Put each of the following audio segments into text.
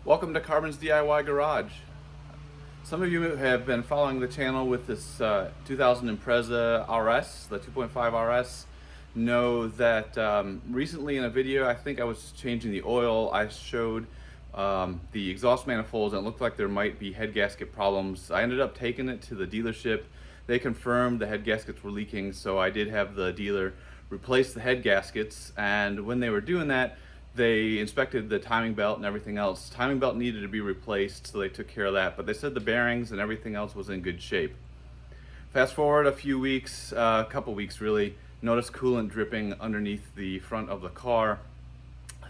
Welcome to Carbon's DIY Garage. Some of you have been following the channel with this 2000 Impreza RS, the 2.5 RS, know that recently in a video, I think I was changing the oil, I showed the exhaust manifolds and it looked like there might be head gasket problems. I ended up taking it to the dealership. They confirmed the head gaskets were leaking, so I did have the dealer replace the head gaskets, and when they were doing that, they inspected the timing belt and everything else. Timing belt needed to be replaced, so they took care of that, but they said the bearings and everything else was in good shape. Fast forward a few weeks, a couple weeks really, noticed coolant dripping underneath the front of the car,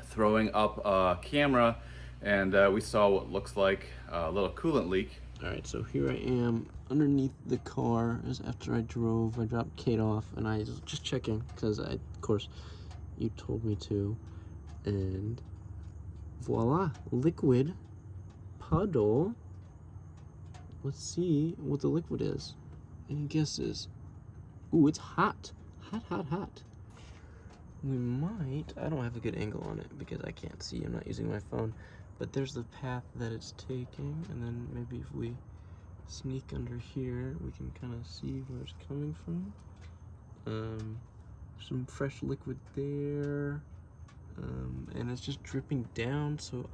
throwing up a camera, and we saw what looks like a little coolant leak. All right, so here I am underneath the car. As after I drove, I dropped Kate off, and I was just checking because of course, you told me to, and voila, liquid puddle. Let's see what the liquid is. Any guesses? Ooh, it's hot, hot. We might. I don't have a good angle on it because I can't see. I'm not using my phone. But there's the path that it's taking, and then maybe if we sneak under here, we can kind of see where it's coming from. Some fresh liquid there, and it's just dripping down. So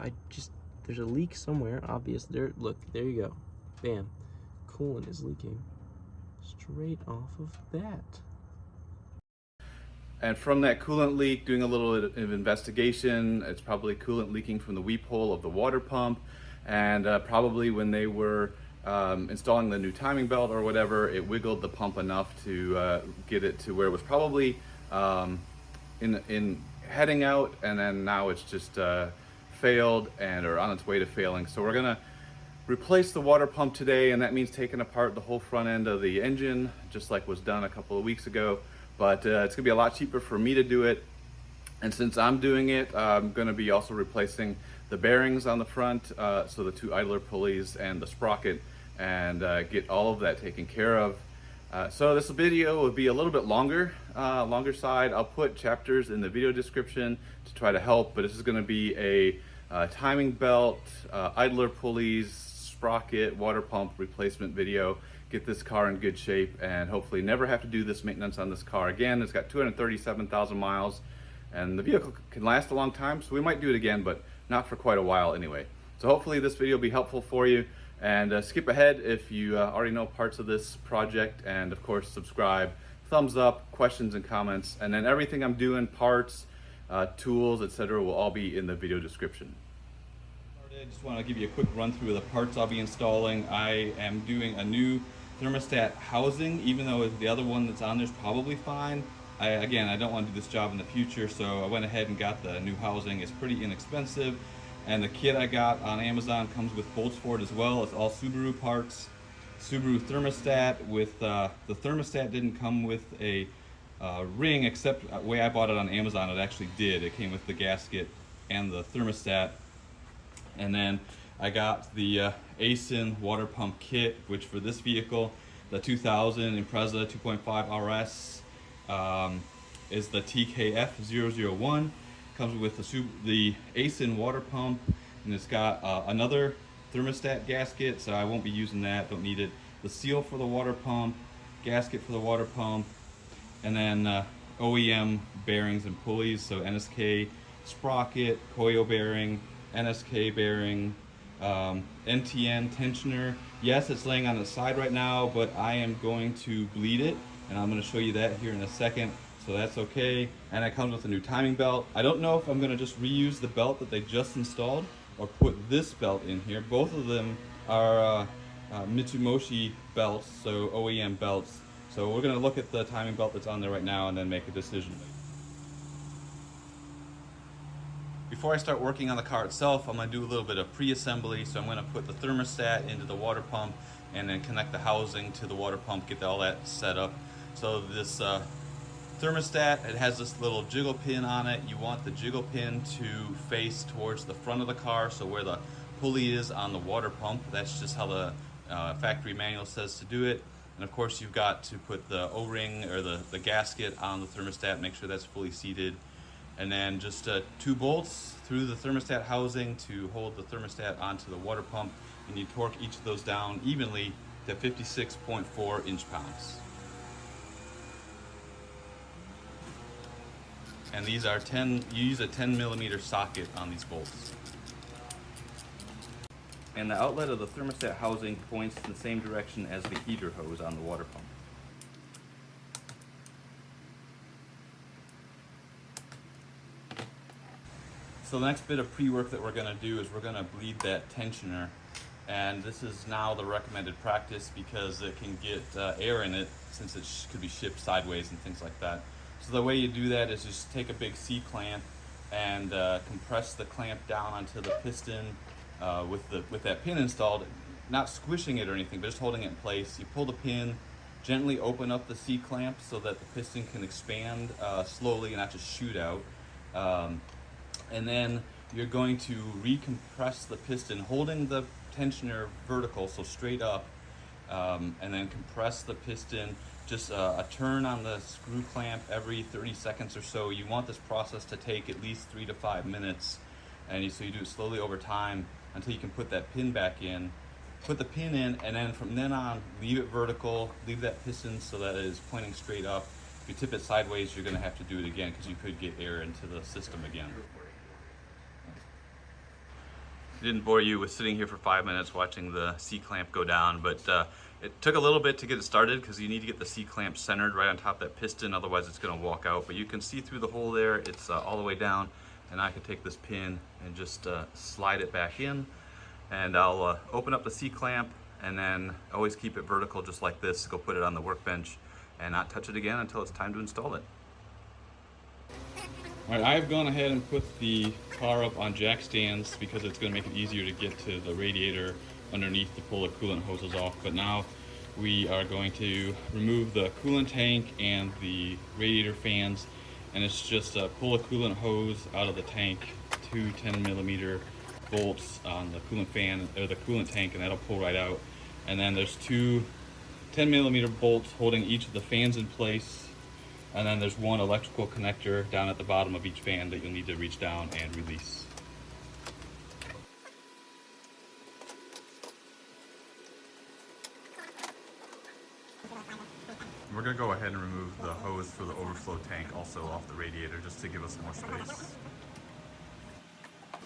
there's a leak somewhere, obvious. There, look, there you go. Bam, coolant is leaking straight off of that. And from that coolant leak, doing a little bit of investigation, it's probably coolant leaking from the weep hole of the water pump, and probably when they were installing the new timing belt or whatever, it wiggled the pump enough to get it to where it was probably in heading out, and then now it's just failed and or on its way to failing. So we're gonna replace the water pump today, and that means taking apart the whole front end of the engine, just like was done a couple of weeks ago. But it's gonna be a lot cheaper for me to do it. And since I'm doing it, I'm gonna be also replacing the bearings on the front, so the two idler pulleys and the sprocket, and get all of that taken care of. So this video will be a little bit longer side. I'll put chapters in the video description to try to help, but this is gonna be a timing belt, idler pulleys, sprocket, water pump replacement video. Get this car in good shape and hopefully never have to do this maintenance on this car again. It's got 237,000 miles and the vehicle can last a long time, so we might do it again, but not for quite a while anyway. So hopefully this video will be helpful for you, and skip ahead if you already know parts of this project, and of course subscribe, thumbs up, questions and comments, and then everything I'm doing, parts, tools, etc. will all be in the video description. I just want to give you a quick run through of the parts I'll be installing. I am doing a new thermostat housing, even though the other one that's on there is probably fine. Again, I don't want to do this job in the future, so I went ahead and got the new housing. It's pretty inexpensive, and the kit I got on Amazon comes with bolts for it as well. It's all Subaru parts. Subaru thermostat with the thermostat didn't come with a ring, except the way I bought it on Amazon, it actually did. It came with the gasket and the thermostat. And then I got the ASIN water pump kit, which for this vehicle, the 2000 Impreza 2.5 RS, is the TKF001. Comes with the ASIN water pump, and it's got another thermostat gasket, so I won't be using that, don't need it. The seal for the water pump, gasket for the water pump, and then OEM bearings and pulleys, so NSK sprocket, coil bearing, NSK bearing, NTN tensioner. Yes, it's laying on the side right now, but I am going to bleed it, and I'm going to show you that here in a second, so that's okay. And it comes with a new timing belt. I don't know if I'm going to just reuse the belt that they just installed or put this belt in here. Both of them are Mitsumoshi belts, so OEM belts. So we're going to look at the timing belt that's on there right now and then make a decision. Before I start working on the car itself, I'm going to do a little bit of pre-assembly. So I'm going to put the thermostat into the water pump and then connect the housing to the water pump, get all that set up. So this thermostat, it has this little jiggle pin on it. You want the jiggle pin to face towards the front of the car, so where the pulley is on the water pump. That's just how the factory manual says to do it. And of course you've got to put the O-ring or the gasket on the thermostat, make sure that's fully seated. And then just 2 bolts through the thermostat housing to hold the thermostat onto the water pump, and you torque each of those down evenly to 56.4 inch-pounds. And these are you use a 10mm socket on these bolts. And the outlet of the thermostat housing points in the same direction as the heater hose on the water pump. So the next bit of pre-work that we're going to do is we're going to bleed that tensioner, and this is now the recommended practice because it can get air in it since it could be shipped sideways and things like that. So the way you do that is just take a big C-clamp and compress the clamp down onto the piston with that pin installed, not squishing it or anything, but just holding it in place. You pull the pin, gently open up the C-clamp so that the piston can expand slowly and not just shoot out. And then you're going to recompress the piston, holding the tensioner vertical, so straight up, and then compress the piston, just a turn on the screw clamp every 30 seconds or so. You want this process to take at least 3 to 5 minutes, and so you do it slowly over time until you can put that pin back in. Put the pin in, and then from then on, leave it vertical, leave that piston so that it is pointing straight up. If you tip it sideways, you're going to have to do it again because you could get air into the system again. Didn't bore you with sitting here for 5 minutes watching the C-clamp go down, but it took a little bit to get it started because you need to get the C-clamp centered right on top of that piston, otherwise it's going to walk out. But you can see through the hole there, it's all the way down, and I can take this pin and just slide it back in, and I'll open up the C-clamp and then always keep it vertical just like this. Go put it on the workbench and not touch it again until it's time to install it. All right, I've gone ahead and put the car up on jack stands because it's going to make it easier to get to the radiator underneath to pull the coolant hoses off. But now we are going to remove the coolant tank and the radiator fans, and it's just pull a coolant hose out of the tank, 2 10mm bolts on the coolant fan or the coolant tank, and that'll pull right out. And then there's 2 10mm bolts holding each of the fans in place. And then there's 1 electrical connector down at the bottom of each fan that you'll need to reach down and release. We're going to go ahead and remove the hose for the overflow tank also off the radiator just to give us more space.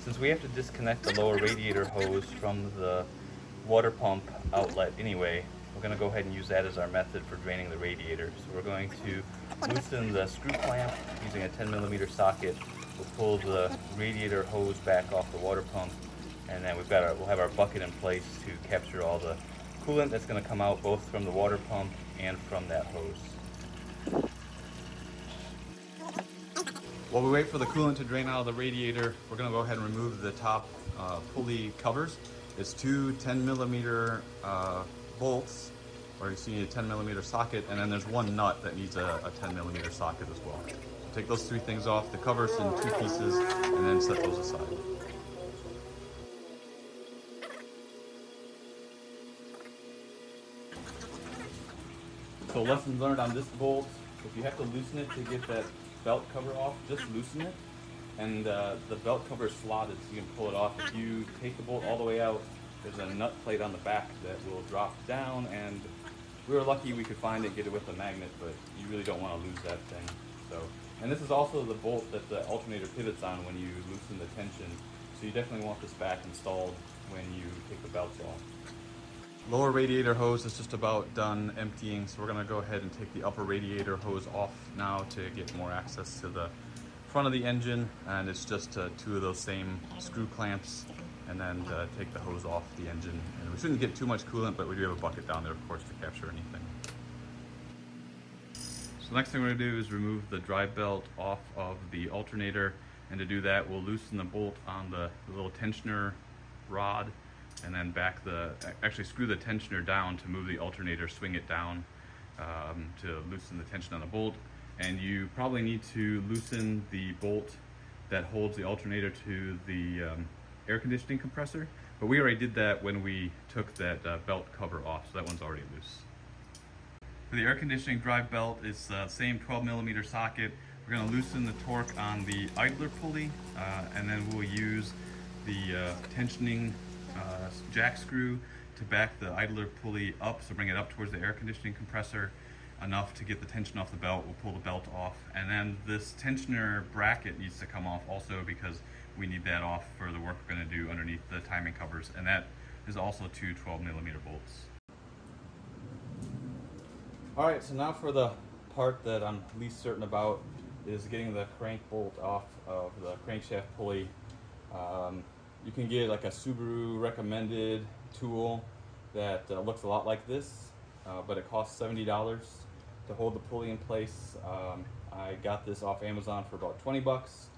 Since we have to disconnect the lower radiator hose from the water pump outlet anyway, we're going to go ahead and use that as our method for draining the radiator. So we're going to loosen the screw clamp using a 10mm socket. We'll pull the radiator hose back off the water pump, and then we'll have our bucket in place to capture all the coolant that's going to come out both from the water pump and from that hose. While we wait for the coolant to drain out of the radiator, we're going to go ahead and remove the top pulley covers. It's 2 10mm bolts, or you need a 10mm socket, and then there's 1 nut that needs a 10mm socket as well. So take those 3 things off, the covers in 2 pieces, and then set those aside. So lessons learned on this bolt: if you have to loosen it to get that belt cover off, just loosen it. And the belt cover is slotted so you can pull it off. If you take the bolt all the way out, there's a nut plate on the back that will drop down, and we were lucky we could find it, get it with a magnet, but you really don't want to lose that thing. So, and this is also the bolt that the alternator pivots on when you loosen the tension, so you definitely want this back installed when you take the belts off. Lower radiator hose is just about done emptying, so we're going to go ahead and take the upper radiator hose off now to get more access to the front of the engine, and it's just 2 of those same screw clamps, and then take the hose off the engine. And we shouldn't get too much coolant, but we do have a bucket down there, of course, to capture anything. So the next thing we're going to do is remove the drive belt off of the alternator, and to do that we'll loosen the bolt on the little tensioner rod, and then actually screw the tensioner down to move the alternator, swing it down to loosen the tension on the bolt. And you probably need to loosen the bolt that holds the alternator to the air conditioning compressor, but we already did that when we took that belt cover off, so that one's already loose. For the air conditioning drive belt, it's the same 12mm socket. We're going to loosen the torque on the idler pulley, and then we'll use the tensioning jack screw to back the idler pulley up, so bring it up towards the air conditioning compressor enough to get the tension off the belt. We'll pull the belt off, and then this tensioner bracket needs to come off also, because we need that off for the work we're going to do underneath the timing covers, and that is also two 12mm bolts. Alright, so now for the part that I'm least certain about is getting the crank bolt off of the crankshaft pulley. You can get like a Subaru recommended tool that looks a lot like this, but it costs $70 to hold the pulley in place. I got this off Amazon for about 20 bucks,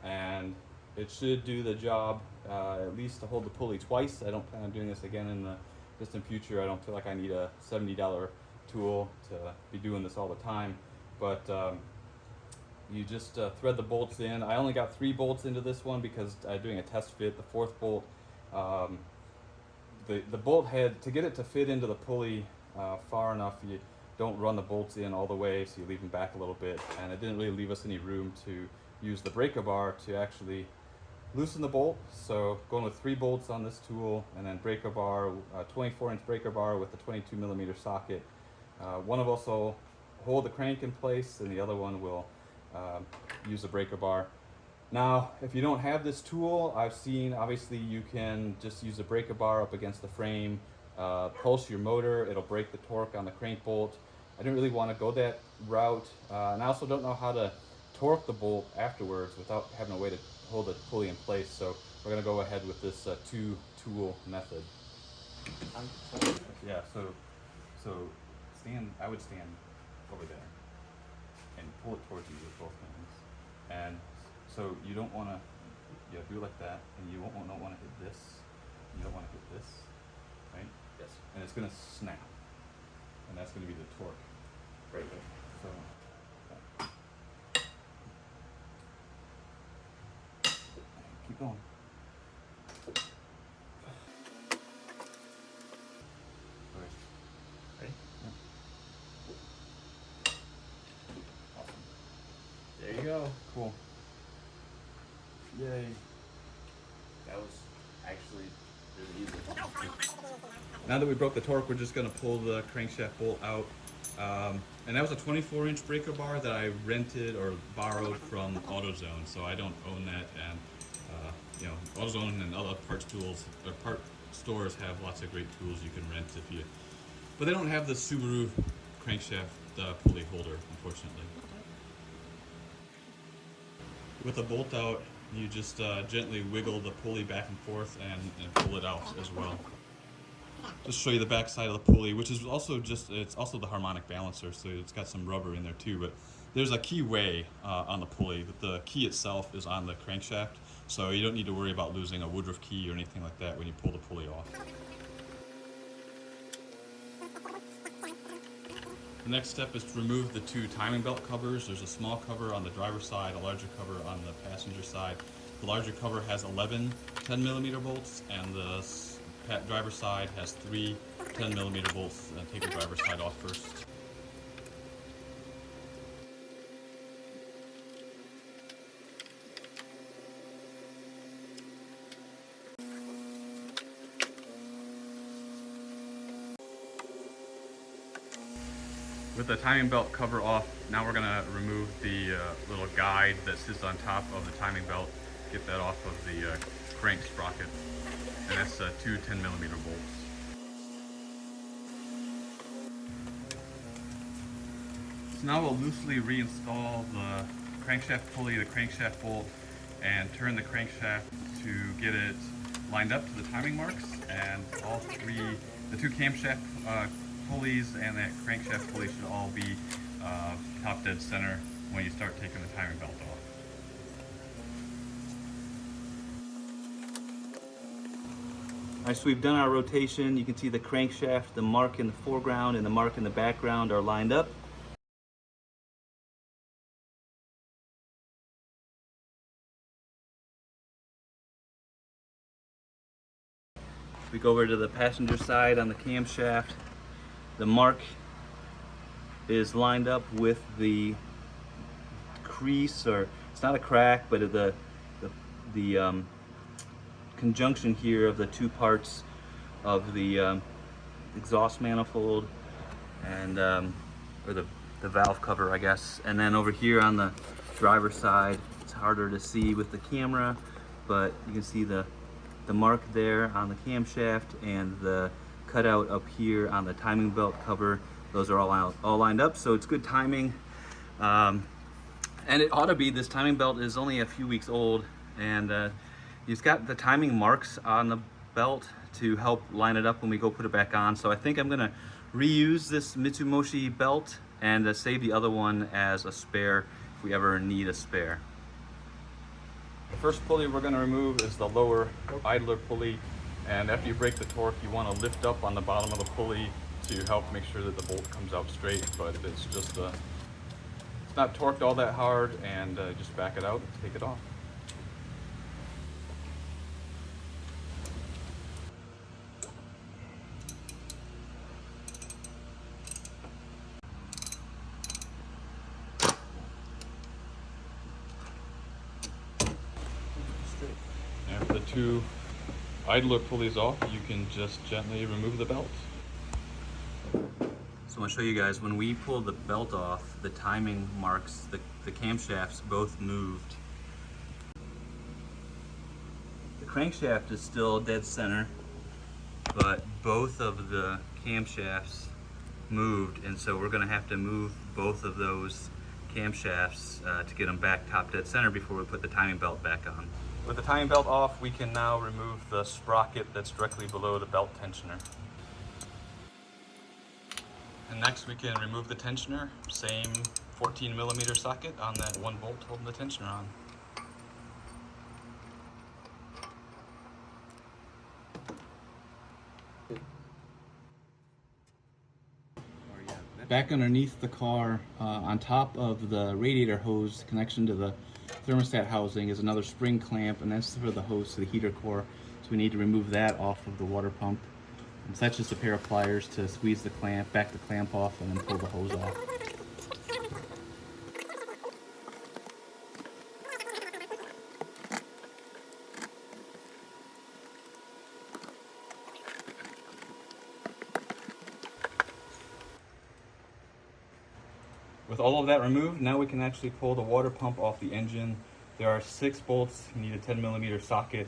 and it should do the job at least to hold the pulley twice. I don't plan on doing this again in the distant future. I don't feel like I need a $70 tool to be doing this all the time, but you just thread the bolts in. I only got 3 bolts into this one because I'm doing a test fit. The 4th bolt, the bolt head, to get it to fit into the pulley far enough, you don't run the bolts in all the way, so you leave them back a little bit, and it didn't really leave us any room to use the breaker bar to actually loosen the bolt. So going with 3 bolts on this tool, and then breaker bar, 24-inch breaker bar with a 22mm socket. One of us will hold the crank in place, and the other one will use the breaker bar. Now, if you don't have this tool, I've seen, obviously you can just use the breaker bar up against the frame, pulse your motor, it'll break the torque on the crank bolt. I didn't really want to go that route, and I also don't know how to torque the bolt afterwards without having a way to hold the pulley in place, so we're going to go ahead with this 2-tool method. Yeah, so I would stand over there and pull it towards you with both hands. And so you don't want to, do it like that, and you don't want to hit this. You don't want to hit this, right? Yes. And it's going to snap, and that's going to be the torque. Right there. So. Keep going. Ready? Yeah. Awesome. There you go. Cool. Yay. That was actually really easy. Now that we broke the torque, we're just going to pull the crankshaft bolt out. And that was a 24-inch breaker bar that I rented or borrowed from AutoZone, so I don't own that. And AutoZone and other part stores have lots of great tools you can rent but they don't have the Subaru crankshaft pulley holder, unfortunately. With the bolt out, you just gently wiggle the pulley back and forth and pull it out as well. Just show you the back side of the pulley, which is also it's also the harmonic balancer, so it's got some rubber in there too. But there's a keyway on the pulley. The key itself is on the crankshaft, so you don't need to worry about losing a Woodruff key or anything like that when you pull the pulley off. The next step is to remove the 2 timing belt covers. There's a small cover on the driver's side, a larger cover on the passenger side. The larger cover has 11 10mm bolts, and the driver's side has 3 10mm bolts. Take the driver's side off first. With the timing belt cover off, now we're going to remove the little guide that sits on top of the timing belt, get that off of the crank sprocket, and that's 2 10mm bolts. So now we'll loosely reinstall the crankshaft pulley, the crankshaft bolt, and turn the crankshaft to get it lined up to the timing marks, and the 2 camshaft pulleys and that crankshaft pulley should all be top dead center when you start taking the timing belt off. Alright, so we've done our rotation. You can see the crankshaft, the mark in the foreground and the mark in the background are lined up. We go over to the passenger side on the camshaft. The mark is lined up with the crease, or it's not a crack, but the conjunction here of the two parts of the exhaust manifold and or the valve cover, I guess. And then over here on the driver's side, it's harder to see with the camera, but you can see the mark there on the camshaft and the cutout up here on the timing belt cover. Those are all lined up, so it's good timing. And it ought to be. This timing belt is only a few weeks old, and it's got the timing marks on the belt to help line it up when we go put it back on. So I think I'm gonna reuse this Mitsumoshi belt and save the other one as a spare if we ever need a spare. The first pulley we're going to remove is the lower idler pulley, and after you break the torque you want to lift up on the bottom of the pulley to help make sure that the bolt comes out straight, but it's just it's not torqued all that hard, and just back it out and take it off. After the two idler pulleys off, you can just gently remove the belt. So I'm going to show you guys, when we pull the belt off, the timing marks, the camshafts both moved. The crankshaft is still dead center, but both of the camshafts moved, and so we're going to have to move both of those camshafts to get them back top dead center before we put the timing belt back on. With the timing belt off, we can now remove the sprocket that's directly below the belt tensioner. And next we can remove the tensioner, same 14mm socket on that one bolt holding the tensioner on. Back underneath the car, on top of the radiator hose connection to the thermostat housing, is another spring clamp, and that's for the hose to the heater core. So we need to remove that off of the water pump. And so that's just a pair of pliers to squeeze the clamp, back the clamp off, and then pull the hose off. With all of that removed, now we can actually pull the water pump off the engine. There are 6 bolts. You need a 10mm socket.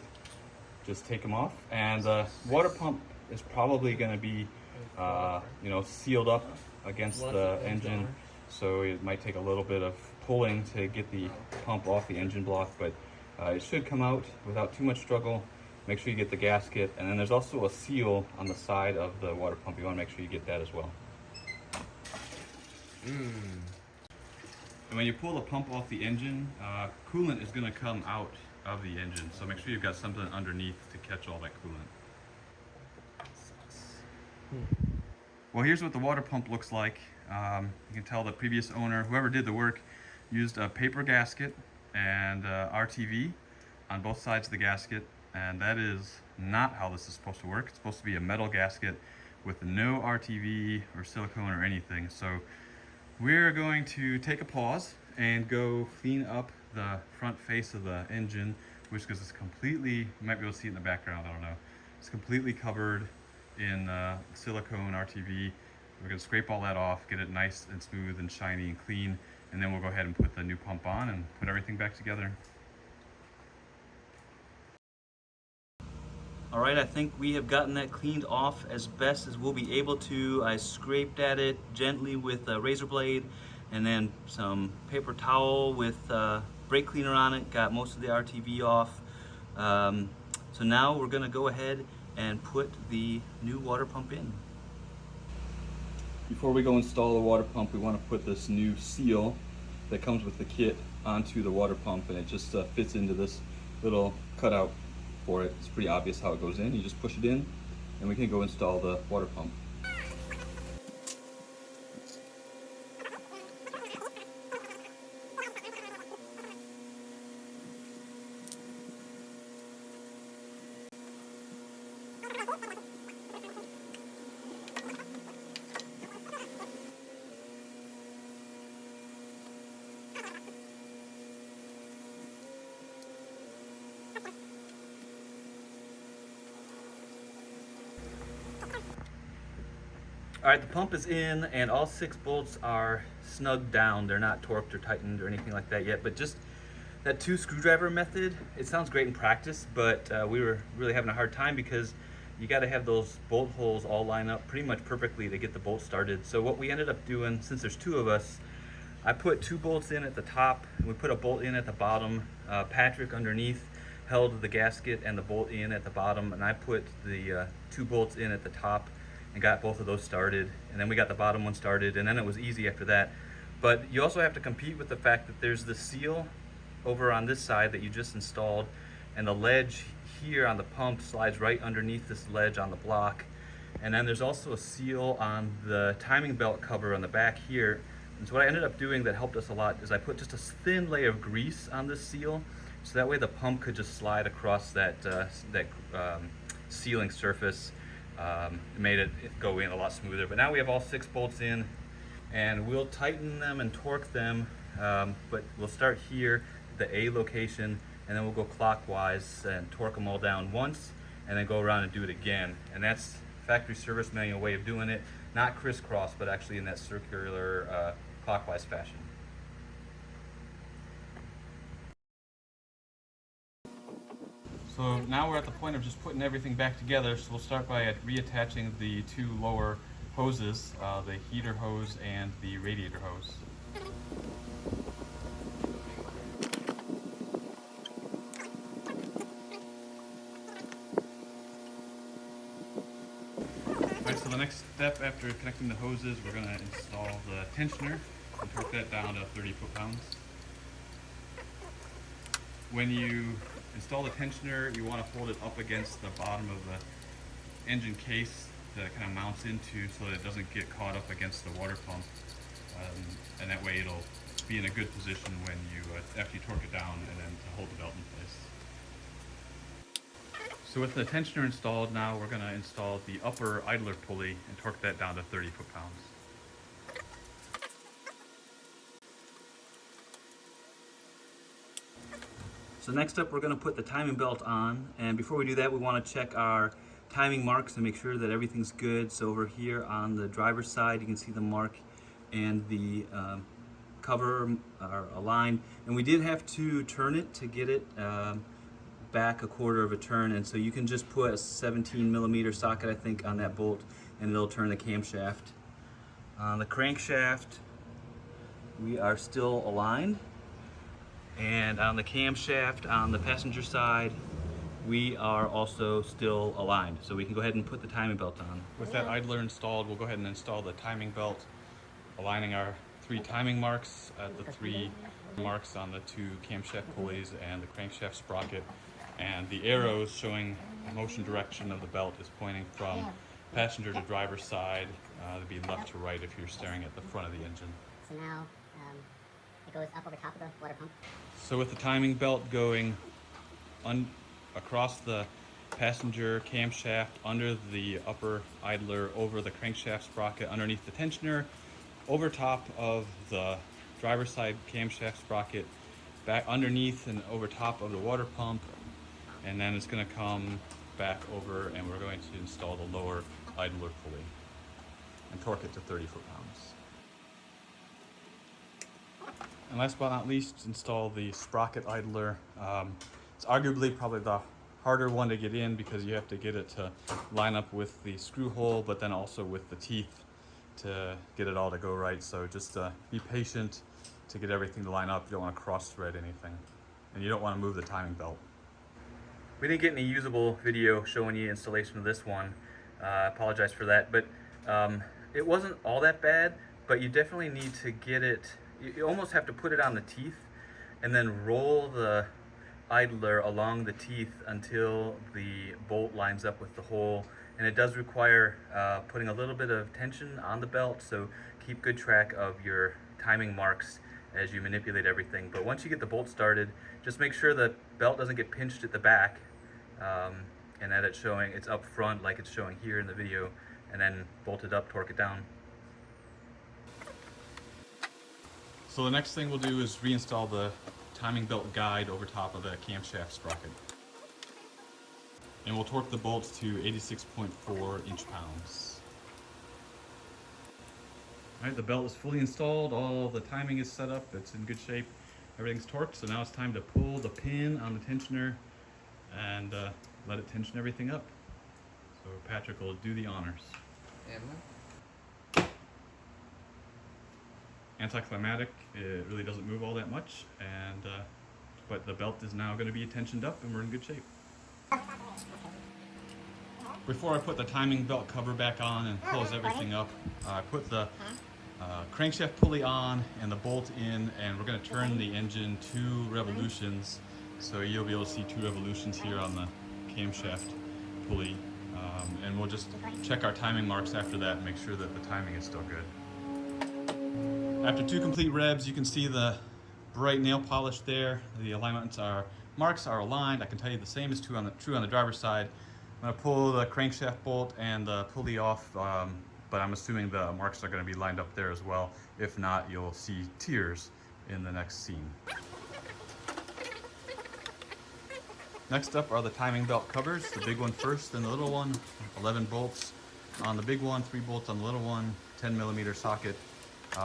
Just take them off, and the water pump is probably going to be sealed up against the engine, so it might take a little bit of pulling to get the pump off the engine block, but it should come out without too much struggle. Make sure you get the gasket, and then there's also a seal on the side of the water pump. You want to make sure you get that as well. And when you pull the pump off the engine, coolant is going to come out of the engine, so make sure you've got something underneath to catch all that coolant. Well, here's what the water pump looks like. You can tell the previous owner, whoever did the work, used a paper gasket and RTV on both sides of the gasket, and that is not how this is supposed to work. It's supposed to be a metal gasket with no RTV or silicone or anything. So we're going to take a pause and go clean up the front face of the engine, which is completely, you might be able to see it in the background, I don't know. It's completely covered in silicone RTV. We're gonna scrape all that off, get it nice and smooth and shiny and clean, and then we'll go ahead and put the new pump on and put everything back together. All right, I think we have gotten that cleaned off as best as we'll be able to. I scraped at it gently with a razor blade, and then some paper towel with brake cleaner on it, got most of the RTV off. So now we're gonna go ahead and put the new water pump in. Before we go install the water pump, we want to put this new seal that comes with the kit onto the water pump, and it just fits into this little cutout for it. It's pretty obvious how it goes in. You just push it in, and we can go install the water pump. All right, the pump is in and all 6 bolts are snugged down. They're not torqued or tightened or anything like that yet, but just that 2 screwdriver method, it sounds great in practice, but we were really having a hard time because you got to have those bolt holes all line up pretty much perfectly to get the bolt started. So what we ended up doing, since there's 2 of us, I put 2 bolts in at the top and we put a bolt in at the bottom. Patrick underneath held the gasket and the bolt in at the bottom, and I put the 2 bolts in at the top and got both of those started, and then we got the bottom one started, and then it was easy after that. But you also have to compete with the fact that there's the seal over on this side that you just installed, and the ledge here on the pump slides right underneath this ledge on the block, and then there's also a seal on the timing belt cover on the back here. And so what I ended up doing that helped us a lot is I put just a thin layer of grease on this seal, so that way the pump could just slide across that sealing surface. It made it go in a lot smoother. But now we have all 6 bolts in, and we'll tighten them and torque them, but we'll start here, the A location, and then we'll go clockwise and torque them all down once, and then go around and do it again. And that's factory service manual way of doing it, not crisscross, but actually in that circular clockwise fashion. So now we're at the point of just putting everything back together. So we'll start by reattaching the 2 lower hoses, the heater hose and the radiator hose. Alright, so the next step after connecting the hoses, we're going to install the tensioner and torque that down to 30 foot-pounds. When you install the tensioner, you want to hold it up against the bottom of the engine case that it kind of mounts into so that it doesn't get caught up against the water pump. And that way it'll be in a good position when you, after you torque it down, and then to hold the belt in place. So with the tensioner installed, now we're going to install the upper idler pulley and torque that down to 30 foot-pounds. So next up, we're going to put the timing belt on, and before we do that, we want to check our timing marks and make sure that everything's good. So over here on the driver's side, you can see the mark and the cover are aligned, and we did have to turn it to get it back a quarter of a turn, and so you can just put a 17mm socket, I think, on that bolt, and it'll turn the camshaft. On the crankshaft, we are still aligned. And on the camshaft on the passenger side, we are also still aligned. So we can go ahead and put the timing belt on. With that idler installed, we'll go ahead and install the timing belt, aligning our 3 timing marks at the 3 marks on the 2 camshaft pulleys and the crankshaft sprocket. And the arrows showing motion direction of the belt is pointing from passenger to driver's side. To be left to right if you're staring at the front of the engine. So now it goes up over top of the water pump. So with the timing belt going across the passenger camshaft, under the upper idler, over the crankshaft sprocket, underneath the tensioner, over top of the driver's side camshaft sprocket, back underneath and over top of the water pump, and then it's going to come back over, and we're going to install the lower idler pulley and torque it to 30 foot-pounds. And last but not least, install the sprocket idler. It's arguably probably the harder one to get in because you have to get it to line up with the screw hole, but then also with the teeth to get it all to go right. So just be patient to get everything to line up. You don't want to cross thread anything, and you don't want to move the timing belt. We didn't get any usable video showing you installation of this one. I apologize for that, but it wasn't all that bad, but you definitely need to get it. You almost have to put it on the teeth and then roll the idler along the teeth until the bolt lines up with the hole. And it does require putting a little bit of tension on the belt, so keep good track of your timing marks as you manipulate everything. But once you get the bolt started, just make sure the belt doesn't get pinched at the back, and that it's up front like it's showing here in the video, and then bolt it up, torque it down. So the next thing we'll do is reinstall the timing belt guide over top of the camshaft sprocket. And we'll torque the bolts to 86.4 inch-pounds. All right, the belt is fully installed. All the timing is set up. It's in good shape. Everything's torqued. So now it's time to pull the pin on the tensioner and let it tension everything up. So Patrick will do the honors. Anticlimactic. It really doesn't move all that much, and but the belt is now going to be tensioned up, and we're in good shape. Before I put the timing belt cover back on and close everything up, I put the crankshaft pulley on and the bolt in, and we're going to turn the engine 2 revolutions. So you'll be able to see 2 revolutions here on the camshaft pulley, and we'll just check our timing marks after that and make sure that the timing is still good. After 2 complete revs, you can see the bright nail polish there. The marks are aligned. I can tell you the same is true on the driver's side. I'm going to pull the crankshaft bolt and the pulley off, but I'm assuming the marks are going to be lined up there as well. If not, you'll see tears in the next scene. Next up are the timing belt covers, the big one first, then the little one. 11 bolts on the big one, 3 bolts on the little one, 10mm socket.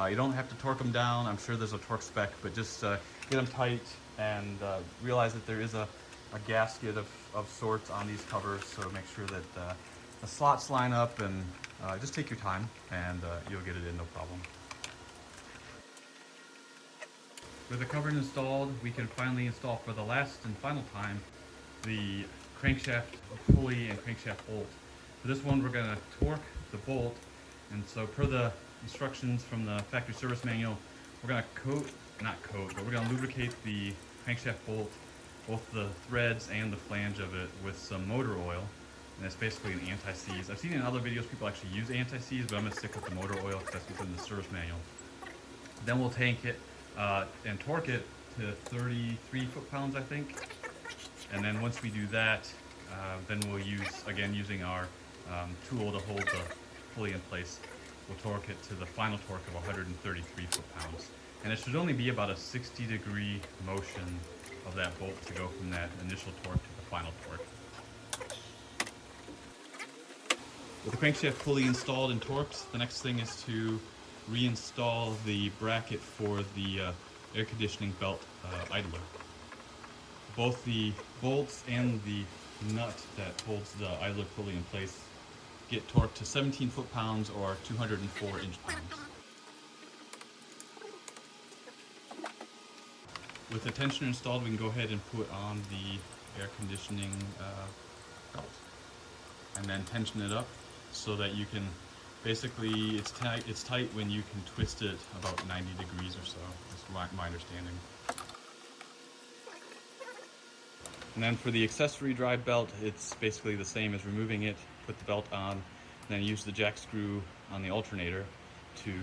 You don't have to torque them down. I'm sure there's a torque spec, but just get them tight and realize that there is a gasket of sorts on these covers, so make sure that the slots line up, and just take your time and you'll get it in no problem. With the cover installed, we can finally install for the last and final time the crankshaft pulley and crankshaft bolt. For this one, we're going to torque the bolt, and so per the instructions from the factory service manual, we're going to but we're going to lubricate the crankshaft bolt, both the threads and the flange of it, with some motor oil, and it's basically an anti-seize. I've seen in other videos people actually use anti-seize, but I'm going to stick with the motor oil because that's within the service manual. Then we'll tank it and torque it to 33 foot-pounds, I think. And then once we do that, then we'll using our tool to hold the pulley in place, we'll torque it to the final torque of 133 foot-pounds. And it should only be about a 60-degree motion of that bolt to go from that initial torque to the final torque. With the crankshaft pulley installed and torqued, the next thing is to reinstall the bracket for the air conditioning belt idler. Both the bolts and the nut that holds the idler pulley in place get torqued to 17 foot-pounds or 204 inch-pounds. With the tensioner installed, we can go ahead and put on the air conditioning belt and then tension it up so that you can basically, it's tight when you can twist it about 90 degrees or so. That's my understanding. And then for the accessory drive belt, it's basically the same as removing it, put the belt on, and then use the jack screw on the alternator to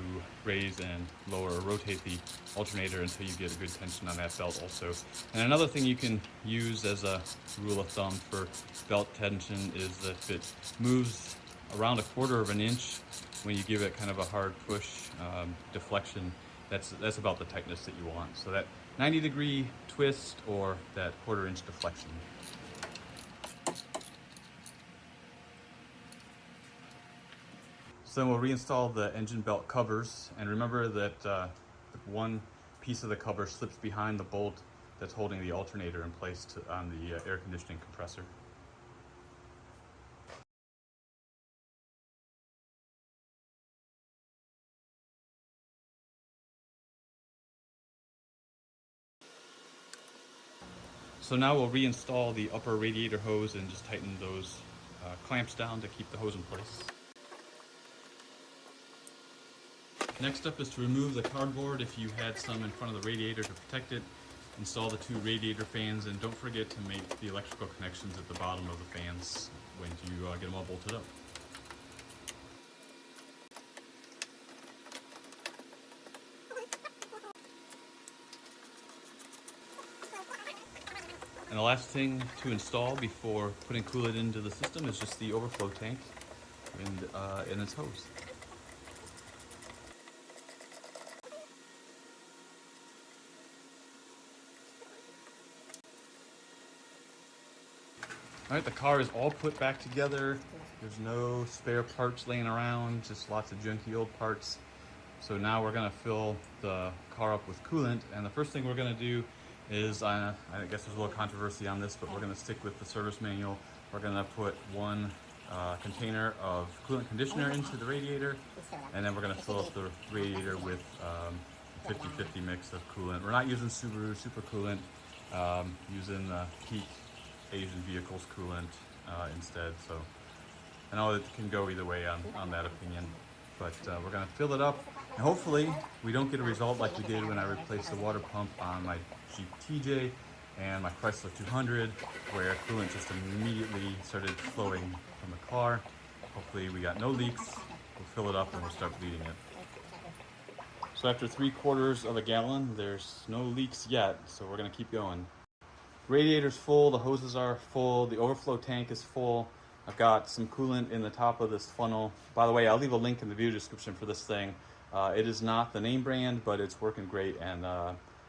raise and lower or rotate the alternator until you get a good tension on that belt also. And another thing you can use as a rule of thumb for belt tension is that if it moves around 1/4 of an inch when you give it kind of a hard push deflection, that's about the tightness that you want. So that 90-degree twist or that 1/4 inch deflection. So then we'll reinstall the engine belt covers, and remember that one piece of the cover slips behind the bolt that's holding the alternator in place on the air conditioning compressor. So now we'll reinstall the upper radiator hose and just tighten those clamps down to keep the hose in place. Next up is to remove the cardboard if you had some in front of the radiator to protect it. Install the 2 radiator fans, and don't forget to make the electrical connections at the bottom of the fans when you get them all bolted up. And the last thing to install before putting coolant into the system is just the overflow tank and its hose. All right, the car is all put back together. There's no spare parts laying around, just lots of junky old parts. So now we're gonna fill the car up with coolant, and the first thing we're gonna do is, I guess there's a little controversy on this, but we're gonna stick with the service manual. We're gonna put one container of coolant conditioner into the radiator, and then we're gonna fill up the radiator with 50-50 mix of coolant. We're not using Subaru super coolant, using peak Asian vehicles coolant instead. So I know it can go either way on that opinion, but we're gonna fill it up, and hopefully we don't get a result like we did when I replaced the water pump on my Jeep TJ and my Chrysler 200, where coolant just immediately started flowing from the car. Hopefully we got no leaks. We'll fill it up and we'll start bleeding it. So after 3/4 of a gallon, there's no leaks yet, so we're gonna keep going. Radiator's full, the hoses are full, the overflow tank is full. I've got some coolant in the top of this funnel. By the way, I'll leave a link in the video description for this thing. It is not the name brand, but it's working great, and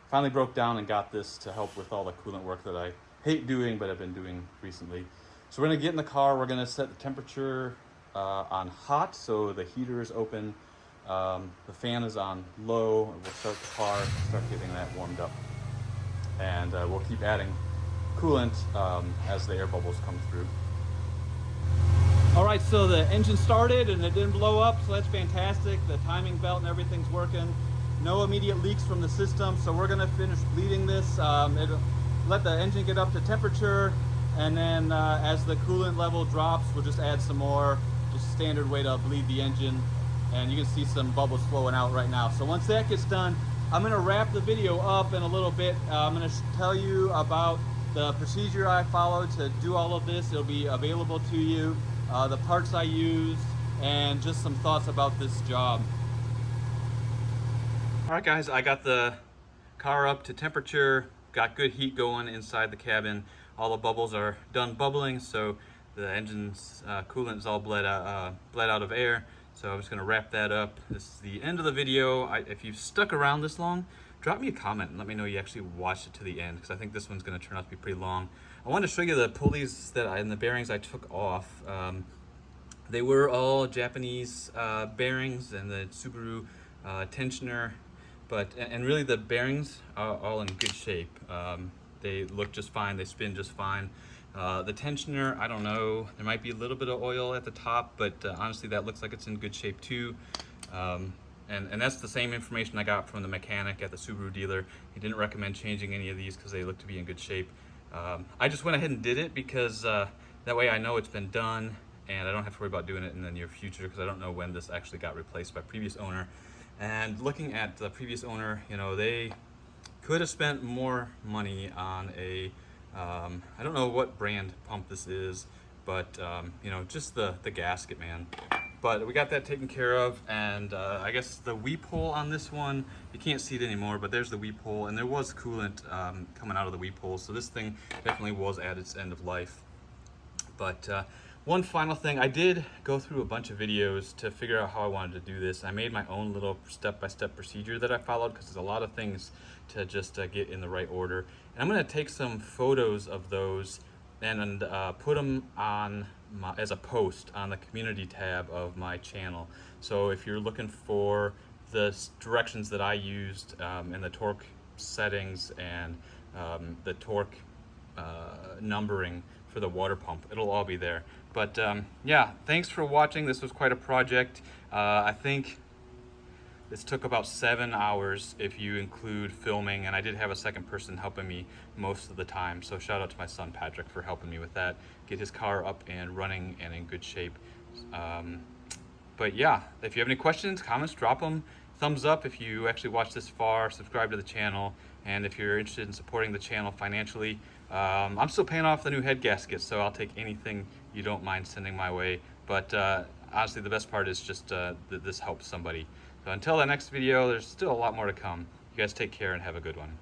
finally broke down and got this to help with all the coolant work that I hate doing, but I've been doing recently. So we're gonna get in the car, we're gonna set the temperature on hot, so the heater is open, the fan is on low, and we'll start the car, start getting that warmed up. And we'll keep adding coolant as the air bubbles come through. All right, so the engine started and it didn't blow up, so that's fantastic. The timing belt and everything's working. No immediate leaks from the system, so we're gonna finish bleeding this. It'll let the engine get up to temperature, and then as the coolant level drops, we'll just add some more, just standard way to bleed the engine. And you can see some bubbles flowing out right now. So once that gets done, I'm gonna wrap the video up in a little bit. I'm gonna tell you about the procedure I followed to do all of this. It'll be available to you, the parts I used, and just some thoughts about this job. All right guys, I got the car up to temperature, got good heat going inside the cabin. All the bubbles are done bubbling, so the engine's coolant is all bled out of air. So I'm just gonna wrap that up. This is the end of the video. If you've stuck around this long, drop me a comment and let me know you actually watched it to the end, because I think this one's gonna turn out to be pretty long. I wanted to show you the pulleys and the bearings I took off. They were all Japanese bearings and the Subaru tensioner, and really the bearings are all in good shape. They look just fine, they spin just fine. The tensioner, I don't know, there might be a little bit of oil at the top, but honestly that looks like it's in good shape too. And that's the same information I got from the mechanic at the Subaru dealer. He didn't recommend changing any of these because they look to be in good shape. I just went ahead and did it because that way I know it's been done and I don't have to worry about doing it in the near future, because I don't know when this actually got replaced by previous owner. And looking at the previous owner, you know, they could have spent more money on a I don't know what brand pump this is, but you know, just the gasket, man. But we got that taken care of, and I guess the weep hole on this one, you can't see it anymore, but there's the weep hole, and there was coolant coming out of the weep hole, so this thing definitely was at its end of life. But one final thing, I did go through a bunch of videos to figure out how I wanted to do this. I made my own little step-by-step procedure that I followed, because there's a lot of things to just get in the right order. And I'm going to take some photos of those and put them on as a post on the community tab of my channel. So if you're looking for the directions that I used and the torque settings and the torque numbering for the water pump, it'll all be there. But yeah, thanks for watching. This was quite a project. I think this took about 7 hours if you include filming, and I did have a second person helping me most of the time. So shout out to my son Patrick for helping me with that, get his car up and running and in good shape. But yeah, if you have any questions, comments, drop them. Thumbs up if you actually watched this far, subscribe to the channel, and if you're interested in supporting the channel financially, I'm still paying off the new head gaskets, so I'll take anything you don't mind sending my way. But honestly, the best part is just that this helps somebody. So until the next video, there's still a lot more to come. You guys take care and have a good one.